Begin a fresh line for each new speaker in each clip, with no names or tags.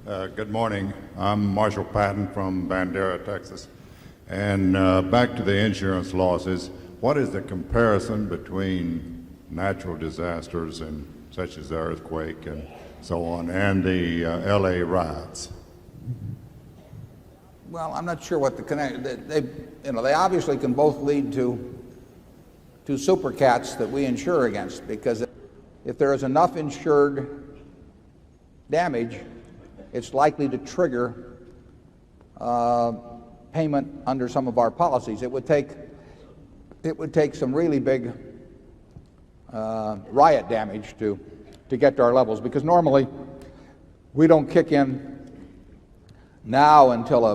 Good morning. I'm Marshall Patton from Bandera, Texas. And back to the insurance losses, what is the comparison between natural disasters and such as the earthquake and so on, and the LA riots?
Well, I'm not sure what the connection. They obviously can both lead to super cats that we insure against, because if there is enough insured damage, it's likely to trigger payment under some of our policies. It would take some really big riot damage to get to our levels, because normally we don't kick in now until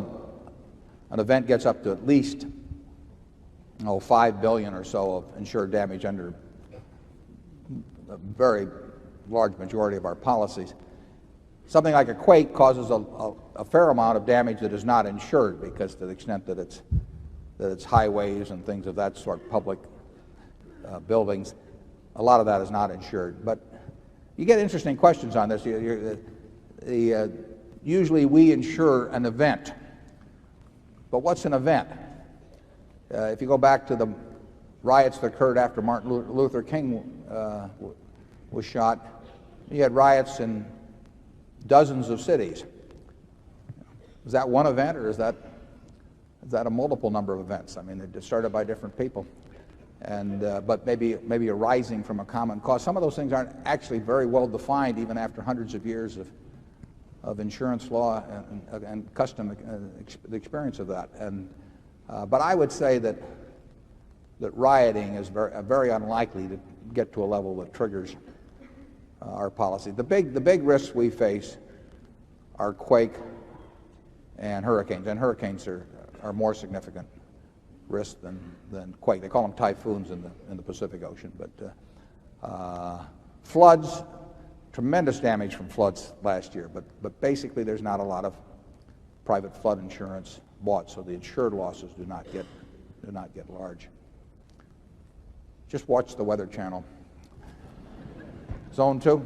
an event gets up to at least $5 billion or so of insured damage under a very large majority of our policies. Something like a quake causes a fair amount of damage that is not insured, because to the extent that it's highways and things of that sort, public buildings, a lot of that is not insured. But you get interesting questions on this. Usually we insure an event, but what's an event? If you go back to the riots that occurred after Martin Luther King was shot, you had riots in dozens of cities. Is that one event, or is that a multiple number of events? I mean, they're started by different people, and but maybe arising from a common cause. Some of those things aren't actually very well defined, even after hundreds of years of insurance law and custom, the experience of that. And but I would say that rioting is very unlikely to get to a level that triggers our policy. The big risks we face are quake and hurricanes, and hurricanes are more significant risks than quake. They call them typhoons in the Pacific Ocean, but floods, tremendous damage from floods last year, but basically there's not a lot of private flood insurance bought, so the insured losses do not get large. Just watch the Weather Channel. Zone 2.